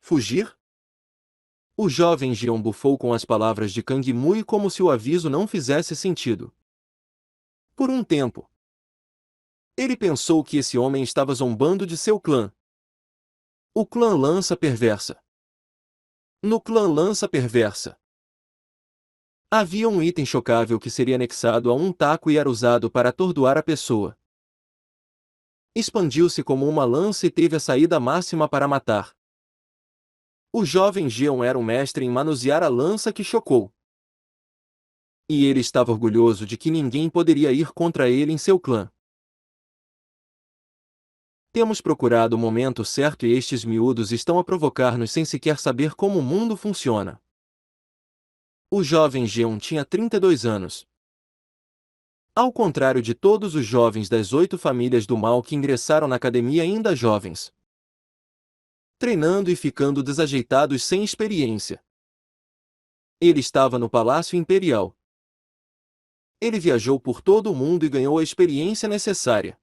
Fugir? O jovem Jeon bufou com as palavras de Kang Mui como se o aviso não fizesse sentido. Por um tempo, ele pensou que esse homem estava zombando de seu clã. O clã Lança Perversa. No clã Lança Perversa, havia um item chocável que seria anexado a um taco e era usado para atordoar a pessoa. Expandiu-se como uma lança e teve a saída máxima para matar. O jovem Jeon era um mestre em manusear a lança que chocou. E ele estava orgulhoso de que ninguém poderia ir contra ele em seu clã. Temos procurado o momento certo e estes miúdos estão a provocar-nos sem sequer saber como o mundo funciona. O jovem Jeon tinha 32 anos. Ao contrário de todos os jovens das 8 famílias do mal que ingressaram na academia ainda jovens, treinando e ficando desajeitados sem experiência. Ele estava no Palácio Imperial. Ele viajou por todo o mundo e ganhou a experiência necessária,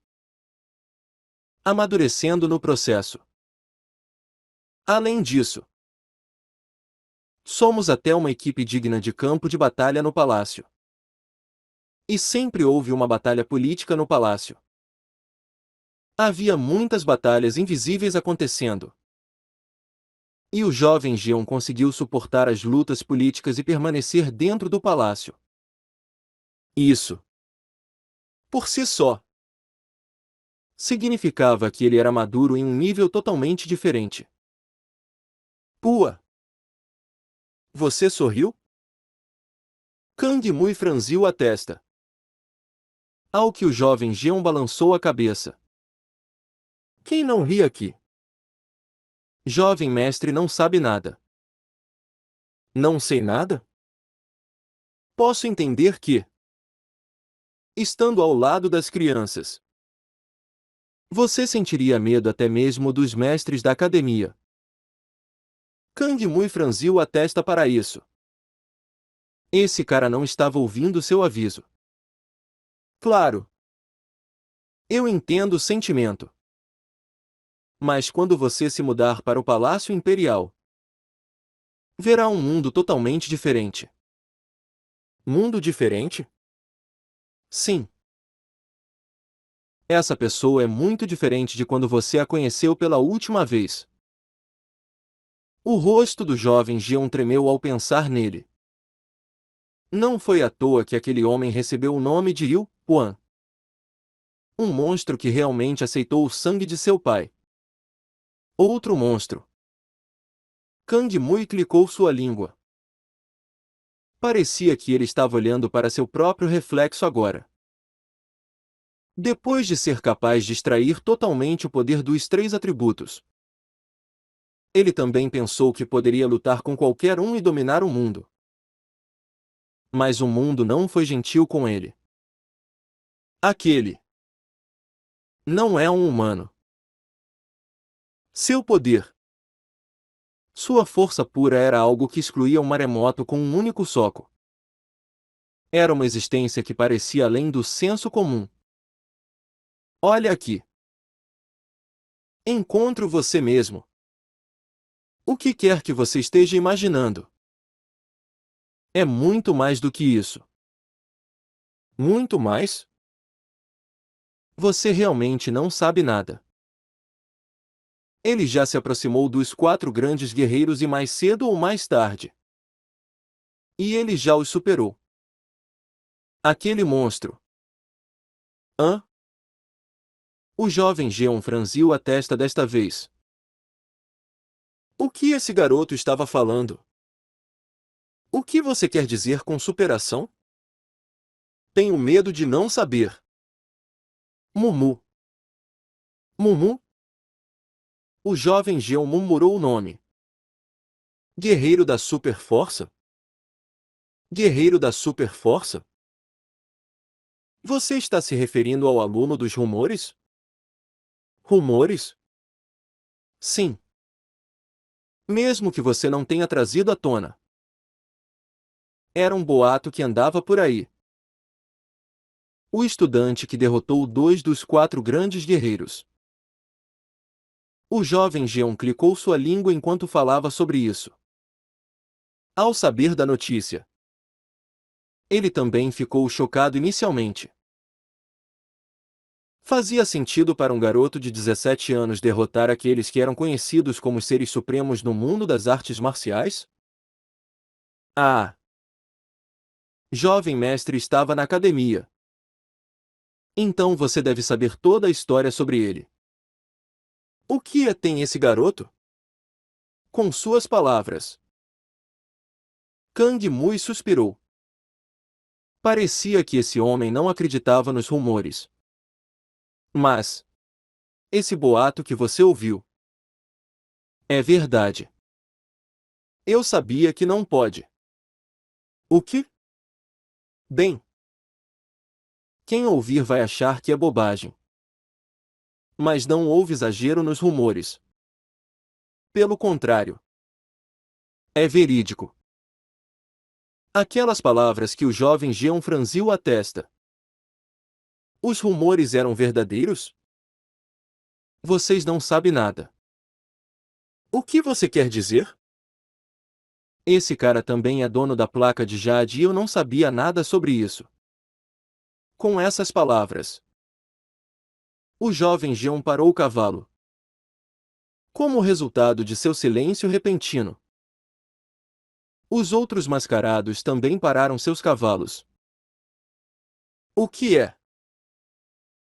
amadurecendo no processo. Além disso, somos até uma equipe digna de campo de batalha no palácio. E sempre houve uma batalha política no palácio. Havia muitas batalhas invisíveis acontecendo. E o jovem Jeon conseguiu suportar as lutas políticas e permanecer dentro do palácio. Isso, por si só, significava que ele era maduro em um nível totalmente diferente. Pua! Você sorriu? Kang Mui franziu a testa. Ao que o jovem Jeon balançou a cabeça. Quem não ri aqui? Jovem mestre não sabe nada. Não sei nada? Posso entender que, estando ao lado das crianças, você sentiria medo até mesmo dos mestres da academia. Kang Mui franziu a testa para isso. Esse cara não estava ouvindo seu aviso. Claro. Eu entendo o sentimento. Mas quando você se mudar para o Palácio Imperial, verá um mundo totalmente diferente. Mundo diferente? Sim. Essa pessoa é muito diferente de quando você a conheceu pela última vez. O rosto do jovem Jeon tremeu ao pensar nele. Não foi à toa que aquele homem recebeu o nome de Yu Quan. Um monstro que realmente aceitou o sangue de seu pai. Outro monstro. Kang Mui clicou sua língua. Parecia que ele estava olhando para seu próprio reflexo agora. Depois de ser capaz de extrair totalmente o poder dos 3 atributos, ele também pensou que poderia lutar com qualquer um e dominar o mundo. Mas o mundo não foi gentil com ele. Aquele não é um humano. Seu poder, sua força pura era algo que excluía o maremoto com um único soco. Era uma existência que parecia além do senso comum. Olha aqui. Encontro você mesmo. O que quer que você esteja imaginando. É muito mais do que isso. Muito mais? Você realmente não sabe nada. Ele já se aproximou dos 4 grandes guerreiros e mais cedo ou mais tarde. E ele já os superou. Aquele monstro. Hã? O jovem Jeon franziu a testa desta vez. O que esse garoto estava falando? O que você quer dizer com superação? Tenho medo de não saber. Mumu. Mumu? O jovem Jeon murmurou o nome. Guerreiro da Super Força? Guerreiro da Super Força? Você está se referindo ao aluno dos rumores? Rumores? Sim. Mesmo que você não tenha trazido à tona. Era um boato que andava por aí. O estudante que derrotou 2 dos 4 grandes guerreiros. O jovem Jeon clicou sua língua enquanto falava sobre isso. Ao saber da notícia, ele também ficou chocado inicialmente. Fazia sentido para um garoto de 17 anos derrotar aqueles que eram conhecidos como os seres supremos no mundo das artes marciais? Ah! Jovem mestre estava na academia. Então você deve saber toda a história sobre ele. O que tem esse garoto? Com suas palavras, Kang Mui suspirou. Parecia que esse homem não acreditava nos rumores. Mas, esse boato que você ouviu é verdade. Eu sabia que não pode. O que? Bem, quem ouvir vai achar que é bobagem. Mas não houve exagero nos rumores. Pelo contrário, é verídico. Aquelas palavras que o jovem Jeon franziu a testa. Os rumores eram verdadeiros? Vocês não sabem nada. O que você quer dizer? Esse cara também é dono da placa de Jade e eu não sabia nada sobre isso. Com essas palavras, o jovem Jeon parou o cavalo. Como resultado de seu silêncio repentino, os outros mascarados também pararam seus cavalos. O que é?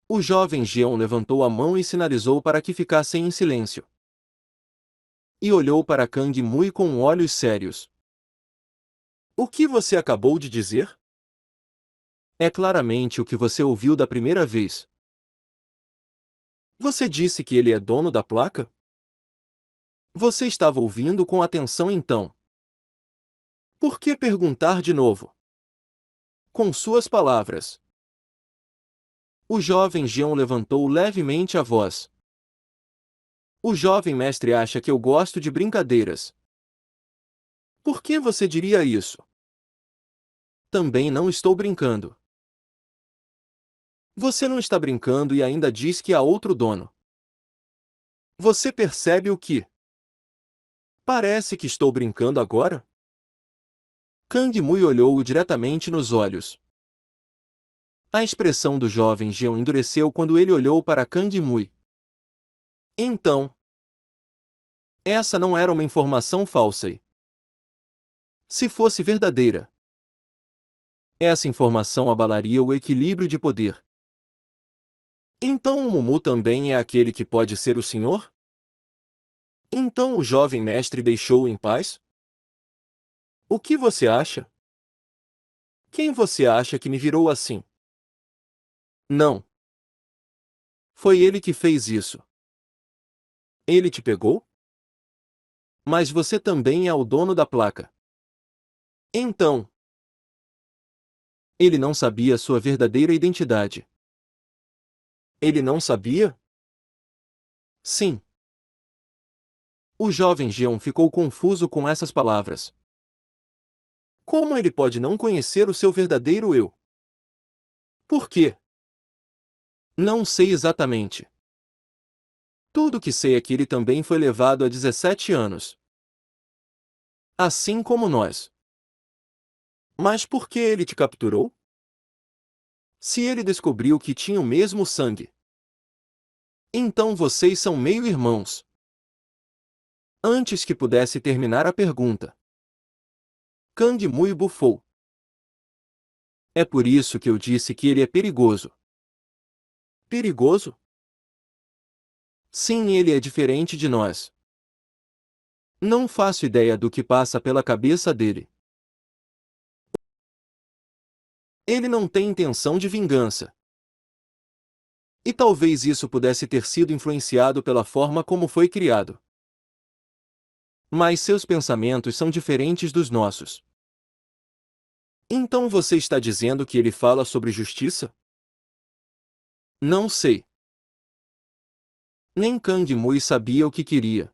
O jovem Jeon levantou a mão e sinalizou para que ficassem em silêncio. E olhou para Kang Mui com olhos sérios. O que você acabou de dizer? É claramente o que você ouviu da primeira vez. Você disse que ele é dono da placa? Você estava ouvindo com atenção então. Por que perguntar de novo? Com suas palavras. O jovem Jeon levantou levemente a voz. O jovem mestre acha que eu gosto de brincadeiras. Por que você diria isso? Também não estou brincando. Você não está brincando e ainda diz que há outro dono. Você percebe o que? Parece que estou brincando agora? Kang Mui olhou-o diretamente nos olhos. A expressão do jovem Jeon endureceu quando ele olhou para Kang Mui. Então, essa não era uma informação falsa e, se fosse verdadeira, essa informação abalaria o equilíbrio de poder. Então o Mumu também é aquele que pode ser o senhor? Então o jovem mestre deixou-o em paz? O que você acha? Quem você acha que me virou assim? Não. Foi ele que fez isso. Ele te pegou? Mas você também é o dono da placa. Então, ele não sabia sua verdadeira identidade. Ele não sabia? Sim. O jovem Jeon ficou confuso com essas palavras. Como ele pode não conhecer o seu verdadeiro eu? Por quê? Não sei exatamente. Tudo o que sei é que ele também foi levado a 17 anos. Assim como nós. Mas por que ele te capturou? Se ele descobriu que tinha o mesmo sangue, então vocês são meio-irmãos. Antes que pudesse terminar a pergunta, Kang Mui bufou. É por isso que eu disse que ele é perigoso. Perigoso? Sim, ele é diferente de nós. Não faço ideia do que passa pela cabeça dele. Ele não tem intenção de vingança. E talvez isso pudesse ter sido influenciado pela forma como foi criado. Mas seus pensamentos são diferentes dos nossos. Então você está dizendo que ele fala sobre justiça? Não sei. Nem Kang Mui sabia o que queria.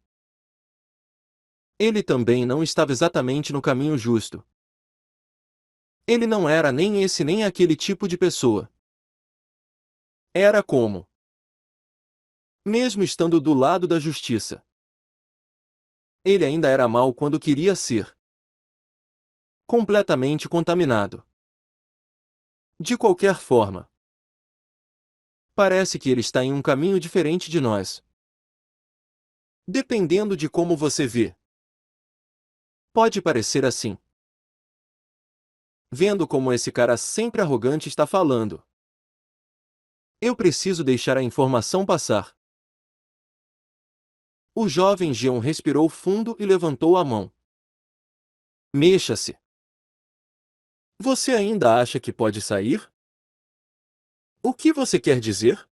Ele também não estava exatamente no caminho justo. Ele não era nem esse nem aquele tipo de pessoa. Era como Mesmo estando do lado da justiça, ele ainda era mau quando queria ser. Completamente contaminado. De qualquer forma, parece que ele está em um caminho diferente de nós. Dependendo de como você vê. Pode parecer assim. Vendo como esse cara sempre arrogante está falando. Eu preciso deixar a informação passar. O jovem Jeon respirou fundo e levantou a mão. Mexa-se. Você ainda acha que pode sair? O que você quer dizer?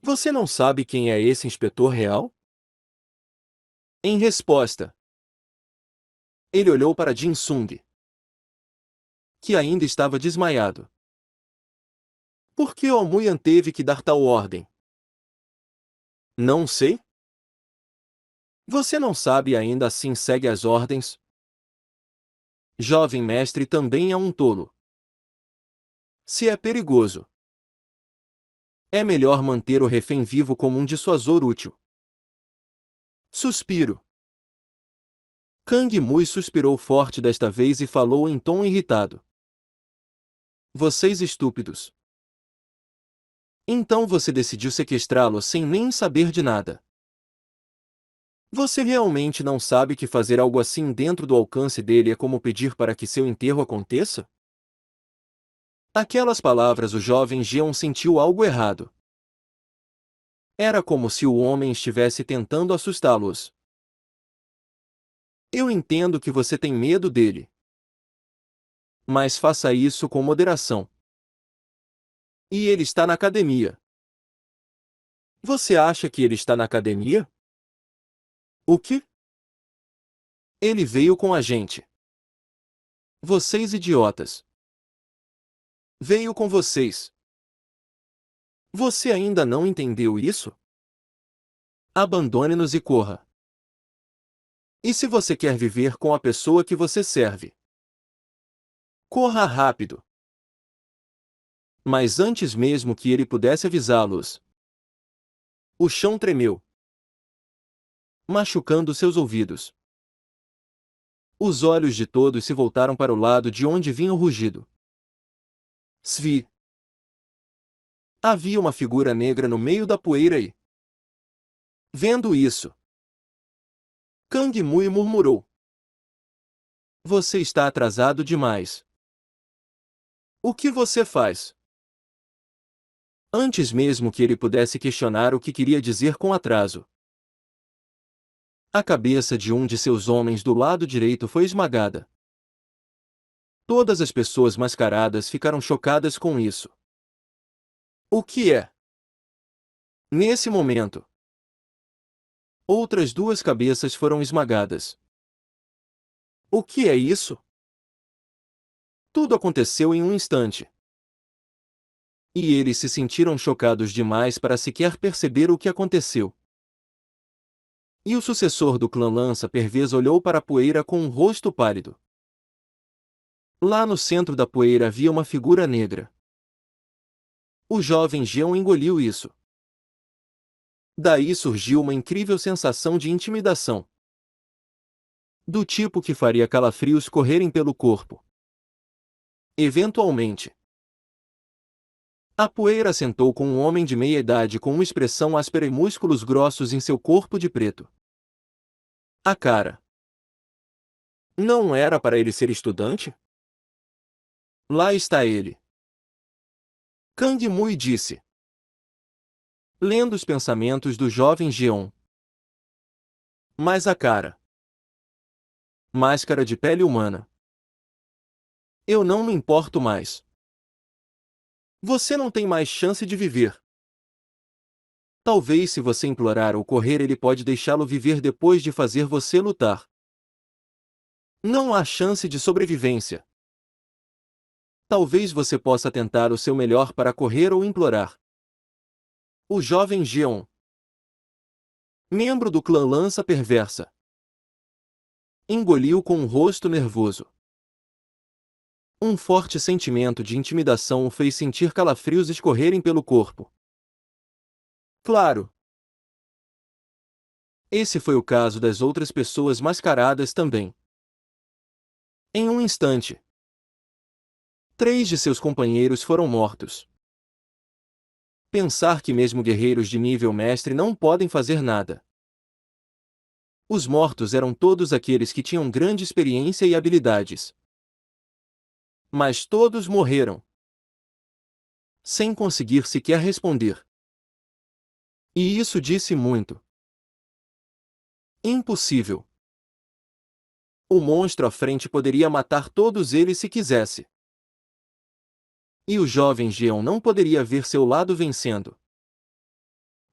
Você não sabe quem é esse inspetor real? Em resposta, ele olhou para Jin Sung, que ainda estava desmaiado. Por que Omuyan teve que dar tal ordem? Não sei. Você não sabe e ainda assim segue as ordens? Jovem mestre também é um tolo. Se é perigoso, é melhor manter o refém vivo como um dissuasor útil. Suspiro. Kang Mui suspirou forte desta vez e falou em tom irritado. Vocês estúpidos. Então você decidiu sequestrá-lo sem nem saber de nada. Você realmente não sabe que fazer algo assim dentro do alcance dele é como pedir para que seu enterro aconteça? Aquelas palavras o jovem Jeon sentiu algo errado. Era como se o homem estivesse tentando assustá-los. Eu entendo que você tem medo dele. Mas faça isso com moderação. E ele está na academia. Você acha que ele está na academia? O quê? Ele veio com a gente. Vocês idiotas. Veio com vocês. Você ainda não entendeu isso? Abandone-nos e corra. E se você quer viver com a pessoa que você serve? Corra rápido. Mas antes mesmo que ele pudesse avisá-los, o chão tremeu, machucando seus ouvidos. Os olhos de todos se voltaram para o lado de onde vinha o rugido. Svi. Havia uma figura negra no meio da poeira e... Vendo isso, Kang Mui murmurou. Você está atrasado demais. O que você faz? Antes mesmo que ele pudesse questionar o que queria dizer com atraso, a cabeça de um de seus homens do lado direito foi esmagada. Todas as pessoas mascaradas ficaram chocadas com isso. O que é? Nesse momento, outras duas cabeças foram esmagadas. O que é isso? Tudo aconteceu em um instante. E eles se sentiram chocados demais para sequer perceber o que aconteceu. E o sucessor do clã Lança Pervez olhou para a poeira com um rosto pálido. Lá no centro da poeira havia uma figura negra. O jovem Jeon engoliu isso. Daí surgiu uma incrível sensação de intimidação. Do tipo que faria calafrios correrem pelo corpo. Eventualmente, a poeira assentou com um homem de meia idade com uma expressão áspera e músculos grossos em seu corpo de preto. A cara. Não era para ele ser estudante? Lá está ele. Kang Mui disse, lendo os pensamentos do jovem Jeon. Mas a cara. Máscara de pele humana. Eu não me importo mais. Você não tem mais chance de viver. Talvez se você implorar ou correr ele pode deixá-lo viver depois de fazer você lutar. Não há chance de sobrevivência. Talvez você possa tentar o seu melhor para correr ou implorar. O jovem Jeon, membro do clã Lança Perversa, engoliu com um rosto nervoso. Um forte sentimento de intimidação o fez sentir calafrios escorrerem pelo corpo. Claro. Esse foi o caso das outras pessoas mascaradas também. Em um instante, 3 de seus companheiros foram mortos. Pensar que mesmo guerreiros de nível mestre não podem fazer nada. Os mortos eram todos aqueles que tinham grande experiência e habilidades. Mas todos morreram, sem conseguir sequer responder. E isso disse muito. Impossível. O monstro à frente poderia matar todos eles se quisesse. E o jovem Geon não poderia ver seu lado vencendo.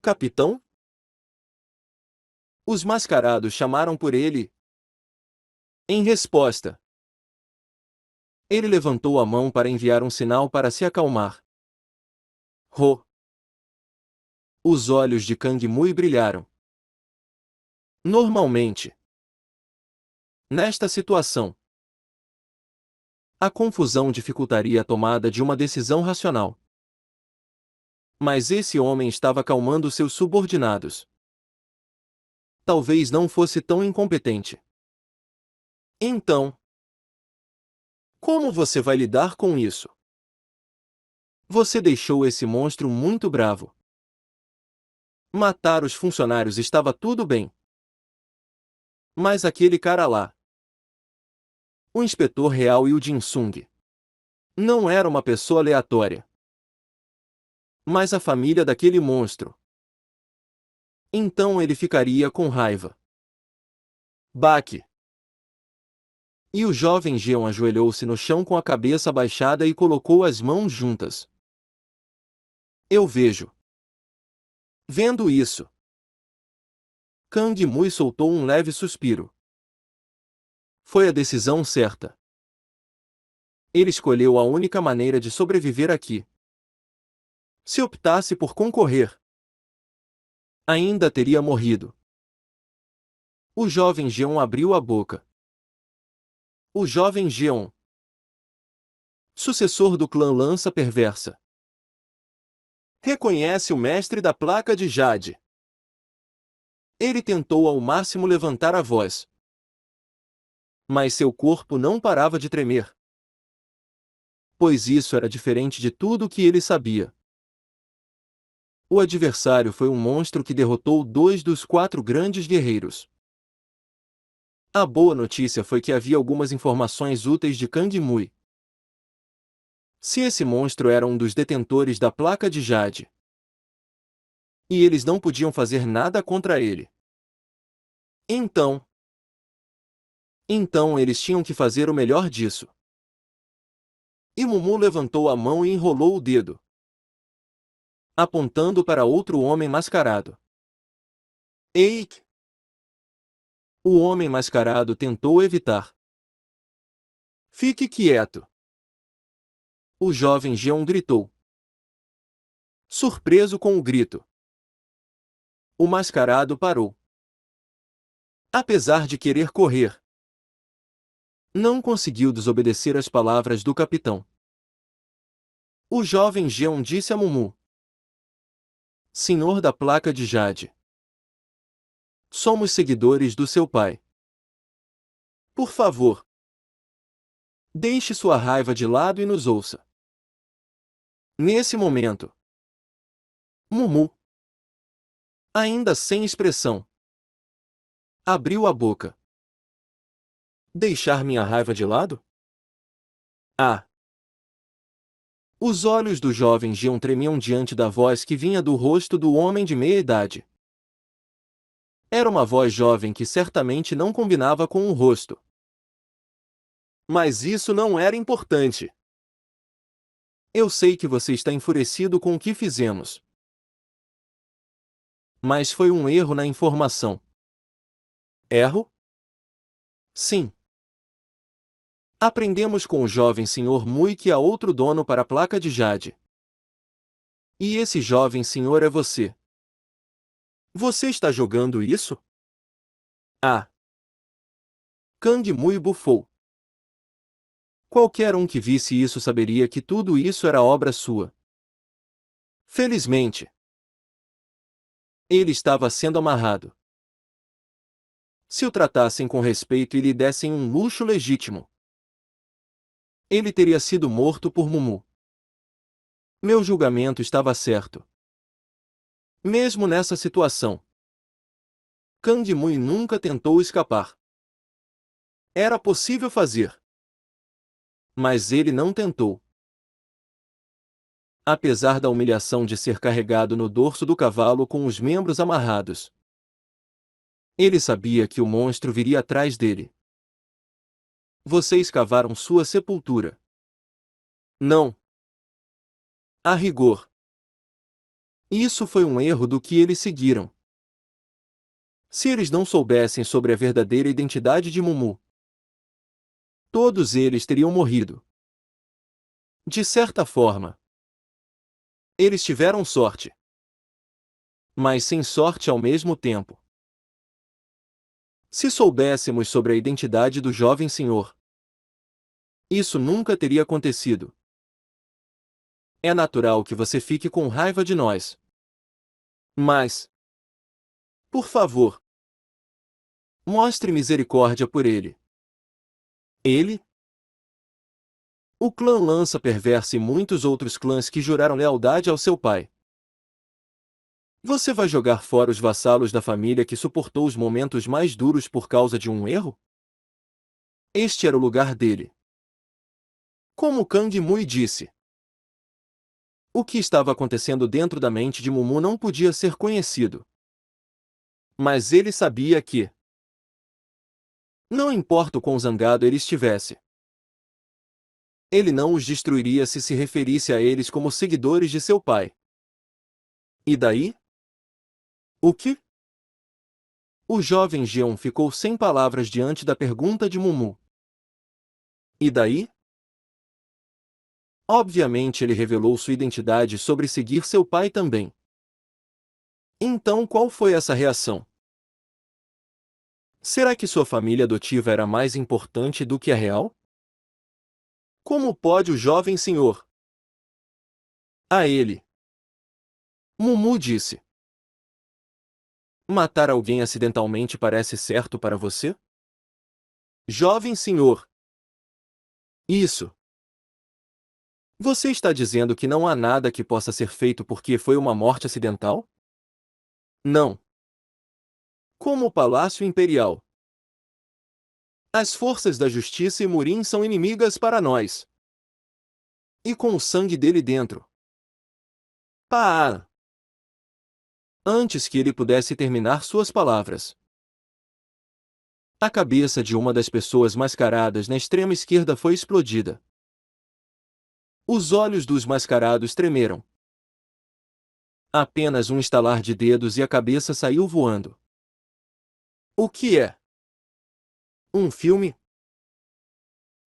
Capitão? Os mascarados chamaram por ele. Em resposta, ele levantou a mão para enviar um sinal para se acalmar. Ho! Os olhos de Kang Mui brilharam. Normalmente, nesta situação, a confusão dificultaria a tomada de uma decisão racional. Mas esse homem estava acalmando seus subordinados. Talvez não fosse tão incompetente. Então, como você vai lidar com isso? Você deixou esse monstro muito bravo. Matar os funcionários estava tudo bem. Mas aquele cara lá, o inspetor real e o Jin-sung, não era uma pessoa aleatória. Mas a família daquele monstro. Então ele ficaria com raiva. Baque. E o jovem Geon ajoelhou-se no chão com a cabeça baixada e colocou as mãos juntas. Eu vejo. Vendo isso, Kang Mui soltou um leve suspiro. Foi a decisão certa. Ele escolheu a única maneira de sobreviver aqui. Se optasse por concorrer, ainda teria morrido. O jovem Geon abriu a boca. O jovem Geon, sucessor do clã Lança Perversa, reconhece o mestre da placa de Jade. Ele tentou ao máximo levantar a voz. Mas seu corpo não parava de tremer. Pois isso era diferente de tudo o que ele sabia. O adversário foi um monstro que derrotou 2 dos 4 grandes guerreiros. A boa notícia foi que havia algumas informações úteis de Kang Mui. Se esse monstro era um dos detentores da placa de Jade, e eles não podiam fazer nada contra ele, Então eles tinham que fazer o melhor disso. E Mumu levantou a mão e enrolou o dedo, apontando para outro homem mascarado. Eik! O homem mascarado tentou evitar. Fique quieto! O jovem Geon gritou. Surpreso com o grito, o mascarado parou. Apesar de querer correr, não conseguiu desobedecer às palavras do capitão. O jovem Geon disse a Mumu. Senhor da placa de Jade. Somos seguidores do seu pai. Por favor, deixe sua raiva de lado e nos ouça. Nesse momento, Mumu, ainda sem expressão, abriu a boca. Deixar minha raiva de lado? Ah! Os olhos do jovem Geon tremiam diante da voz que vinha do rosto do homem de meia-idade. Era uma voz jovem que certamente não combinava com o rosto. Mas isso não era importante. Eu sei que você está enfurecido com o que fizemos. Mas foi um erro na informação. Erro? Sim. Aprendemos com o jovem Sr. Mui que há outro dono para a placa de Jade. E esse jovem senhor é você. Você está jogando isso? Ah! Kang Mui bufou. Qualquer um que visse isso saberia que tudo isso era obra sua. Felizmente, Ele estava sendo amarrado. Se o tratassem com respeito e lhe dessem um luxo legítimo, ele teria sido morto por Mumu. Meu julgamento estava certo. Mesmo nessa situação, Kang Mui nunca tentou escapar. Era possível fazer, mas ele não tentou. Apesar da humilhação de ser carregado no dorso do cavalo com os membros amarrados, ele sabia que o monstro viria atrás dele. Vocês cavaram sua sepultura. Não. A rigor, isso foi um erro do que eles seguiram. Se eles não soubessem sobre a verdadeira identidade de Mumu, todos eles teriam morrido. De certa forma, eles tiveram sorte, mas sem sorte ao mesmo tempo. Se soubéssemos sobre a identidade do jovem senhor, isso nunca teria acontecido. É natural que você fique com raiva de nós. Mas, por favor, mostre misericórdia por ele. Ele? O clã Lança Perversa e muitos outros clãs que juraram lealdade ao seu pai. Você vai jogar fora os vassalos da família que suportou os momentos mais duros por causa de um erro? Este era o lugar dele. Como Kang Mui disse. O que estava acontecendo dentro da mente de Mumu não podia ser conhecido. Mas ele sabia que, não importa o quão zangado ele estivesse, ele não os destruiria se referisse a eles como seguidores de seu pai. E daí? O que? O jovem Jeon ficou sem palavras diante da pergunta de Mumu. E daí? Obviamente ele revelou sua identidade sobre seguir seu pai também. Então qual foi essa reação? Será que sua família adotiva era mais importante do que a real? Como pode o jovem senhor? A ele. Mumu disse. Matar alguém acidentalmente parece certo para você? Jovem senhor. Isso. Você está dizendo que não há nada que possa ser feito porque foi uma morte acidental? Não. Como o Palácio Imperial. As forças da justiça e Murin são inimigas para nós. E com o sangue dele dentro. Pá! Antes que ele pudesse terminar suas palavras, a cabeça de uma das pessoas mascaradas na extrema esquerda foi explodida. Os olhos dos mascarados tremeram. Apenas um estalar de dedos e a cabeça saiu voando. O que é? Um filme?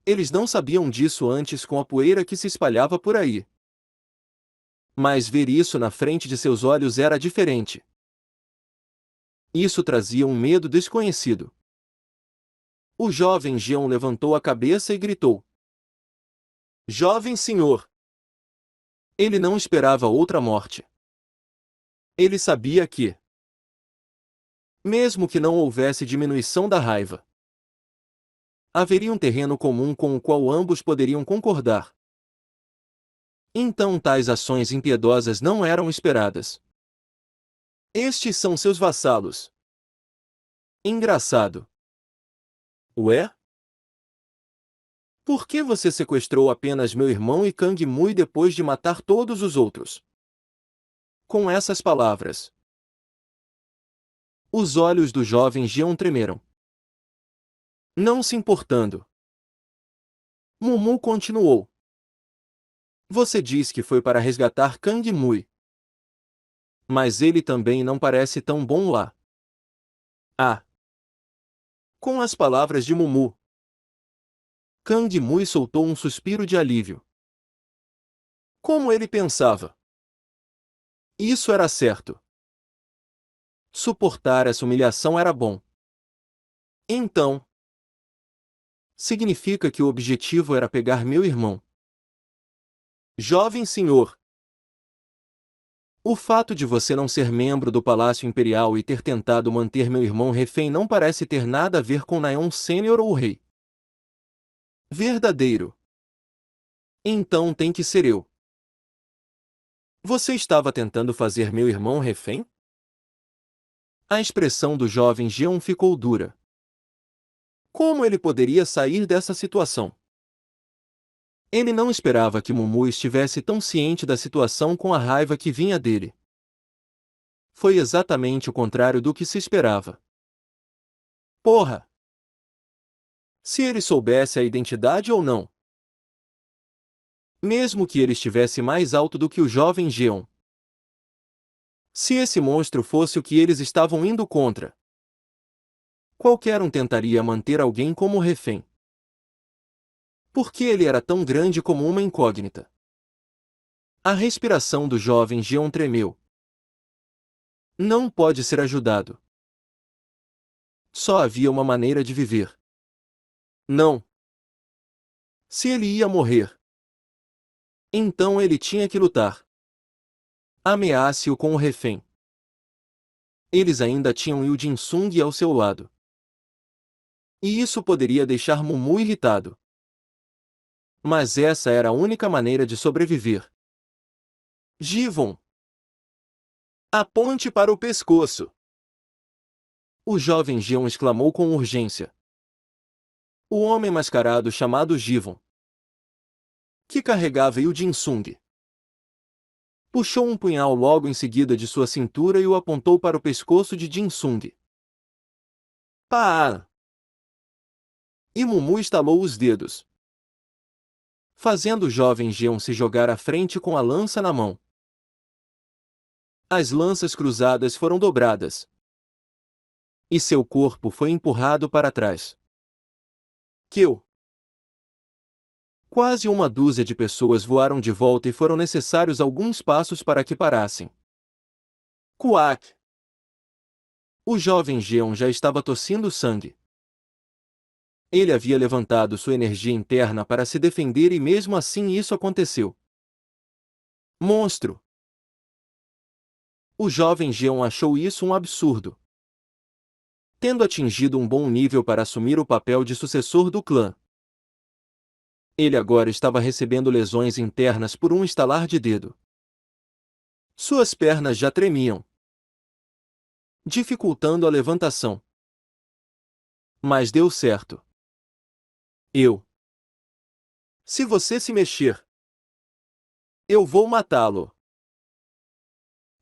Eles não sabiam disso antes com a poeira que se espalhava por aí. Mas ver isso na frente de seus olhos era diferente. Isso trazia um medo desconhecido. O jovem Jeon levantou a cabeça e gritou. Jovem senhor! Ele não esperava outra morte. Ele sabia que, mesmo que não houvesse diminuição da raiva, haveria um terreno comum com o qual ambos poderiam concordar. Então tais ações impiedosas não eram esperadas. Estes são seus vassalos. Engraçado. Ué? Por que você sequestrou apenas meu irmão e Kang Mui depois de matar todos os outros? Com essas palavras, os olhos do jovem Jeon tremeram. Não se importando, Mumu continuou. Você diz que foi para resgatar Kang Mui. Mas ele também não parece tão bom lá. Ah! Com as palavras de Mumu, Kang Mui soltou um suspiro de alívio. Como ele pensava? Isso era certo. Suportar essa humilhação era bom. Então, significa que o objetivo era pegar meu irmão. Jovem senhor. O fato de você não ser membro do Palácio Imperial e ter tentado manter meu irmão refém não parece ter nada a ver com Naeon Sênior ou o rei. Verdadeiro. Então tem que ser eu. Você estava tentando fazer meu irmão refém? A expressão do jovem Jeon ficou dura. Como ele poderia sair dessa situação? Ele não esperava que Mumu estivesse tão ciente da situação com a raiva que vinha dele. Foi exatamente o contrário do que se esperava. Porra! Se ele soubesse a identidade ou não. Mesmo que ele estivesse mais alto do que o jovem Jeon. Se esse monstro fosse o que eles estavam indo contra. Qualquer um tentaria manter alguém como refém. Por que ele era tão grande como uma incógnita? A respiração do jovem Jeon tremeu. Não pode ser ajudado. Só havia uma maneira de viver. Não. Se ele ia morrer, então ele tinha que lutar. Ameace-o com o refém. Eles ainda tinham Yu Jin-sung ao seu lado. E isso poderia deixar Mumu irritado. Mas essa era a única maneira de sobreviver. Jivon. Aponte para o pescoço. O jovem Jeon exclamou com urgência. O homem mascarado chamado Jivon, que carregava Yu Jin-sung, puxou um punhal logo em seguida de sua cintura e o apontou para o pescoço de Jin-sung. Pá! E Mumu estalou os dedos, fazendo o jovem Jeon se jogar à frente com a lança na mão. As lanças cruzadas foram dobradas, e seu corpo foi empurrado para trás. Kill! Quase uma dúzia de pessoas voaram de volta e foram necessários alguns passos para que parassem. Quack! O jovem Jeon já estava tossindo sangue. Ele havia levantado sua energia interna para se defender e mesmo assim isso aconteceu. Monstro! O jovem Jeon achou isso um absurdo. Tendo atingido um bom nível para assumir o papel de sucessor do clã, ele agora estava recebendo lesões internas por um estalar de dedo. Suas pernas já tremiam, dificultando a levantação. Mas deu certo. Se você se mexer, eu vou matá-lo.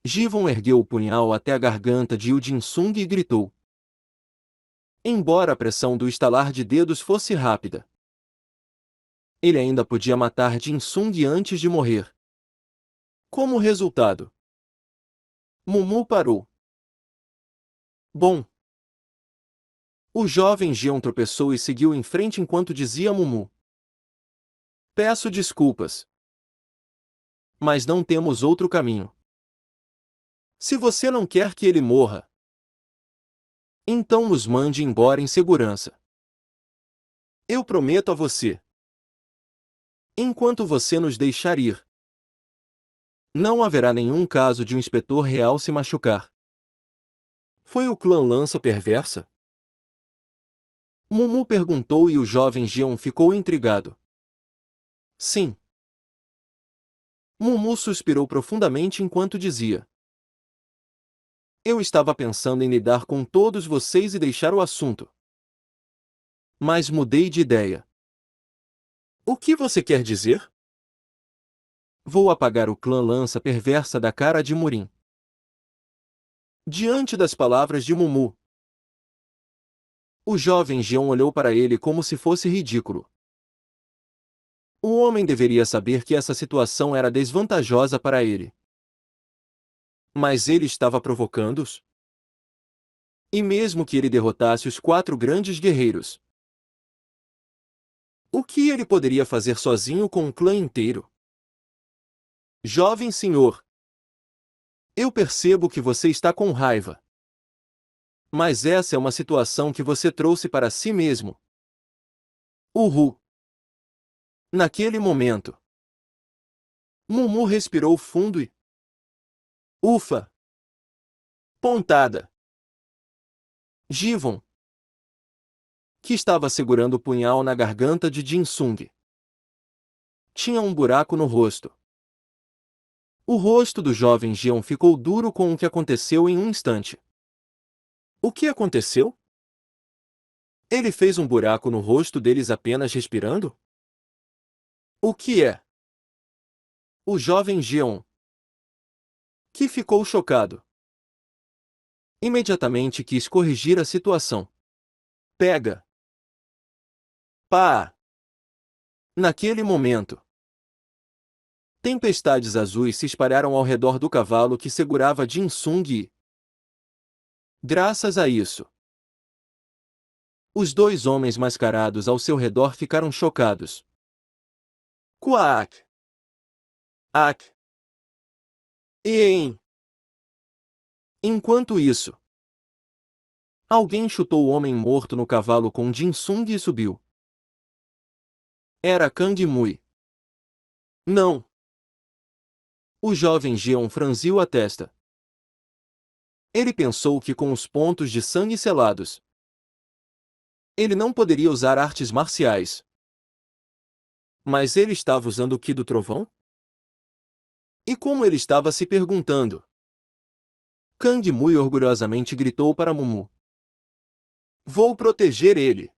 Jivon ergueu o punhal até a garganta de Yu Jin-sung e gritou. Embora a pressão do estalar de dedos fosse rápida, ele ainda podia matar Jin-sung antes de morrer. Como resultado, Mumu parou. Bom. O jovem Jeon tropeçou e seguiu em frente enquanto dizia a Mumu. Peço desculpas, mas não temos outro caminho. Se você não quer que ele morra, então nos mande embora em segurança. Eu prometo a você. Enquanto você nos deixar ir, não haverá nenhum caso de um inspetor real se machucar. Foi o clã Lança Perversa? Mumu perguntou e o jovem Jeon ficou intrigado. Sim. Mumu suspirou profundamente enquanto dizia. Eu estava pensando em lidar com todos vocês e deixar o assunto. Mas mudei de ideia. O que você quer dizer? Vou apagar o clã Lança Perversa da cara de Murim. Diante das palavras de Mumu, o jovem Jeon olhou para ele como se fosse ridículo. O homem deveria saber que essa situação era desvantajosa para ele. Mas ele estava provocando-os? E mesmo que ele derrotasse os 4 grandes guerreiros, o que ele poderia fazer sozinho com um clã inteiro? Jovem senhor, eu percebo que você está com raiva. Mas essa é uma situação que você trouxe para si mesmo. Uhu. Naquele momento, Mumu respirou fundo e Ufa! Pontada! Givon, que estava segurando o punhal na garganta de Jin Sung, tinha um buraco no rosto. O rosto do jovem Jeon ficou duro com o que aconteceu em um instante. O que aconteceu? Ele fez um buraco no rosto deles apenas respirando? O que é? O jovem Jeon, que ficou chocado, imediatamente quis corrigir a situação. Pega! Pá! Naquele momento, tempestades azuis se espalharam ao redor do cavalo que segurava Jin Sung e, graças a isso, os dois homens mascarados ao seu redor ficaram chocados. Quack! Ak! Em! Enquanto isso, alguém chutou o homem morto no cavalo com Jin Sung e subiu. Era Kang Mui. Não! O jovem Jeon franziu a testa. Ele pensou que com os pontos de sangue selados, ele não poderia usar artes marciais. Mas ele estava usando o Ki do Trovão? E como ele estava se perguntando, Kang Mui orgulhosamente gritou para Mumu: Vou proteger ele.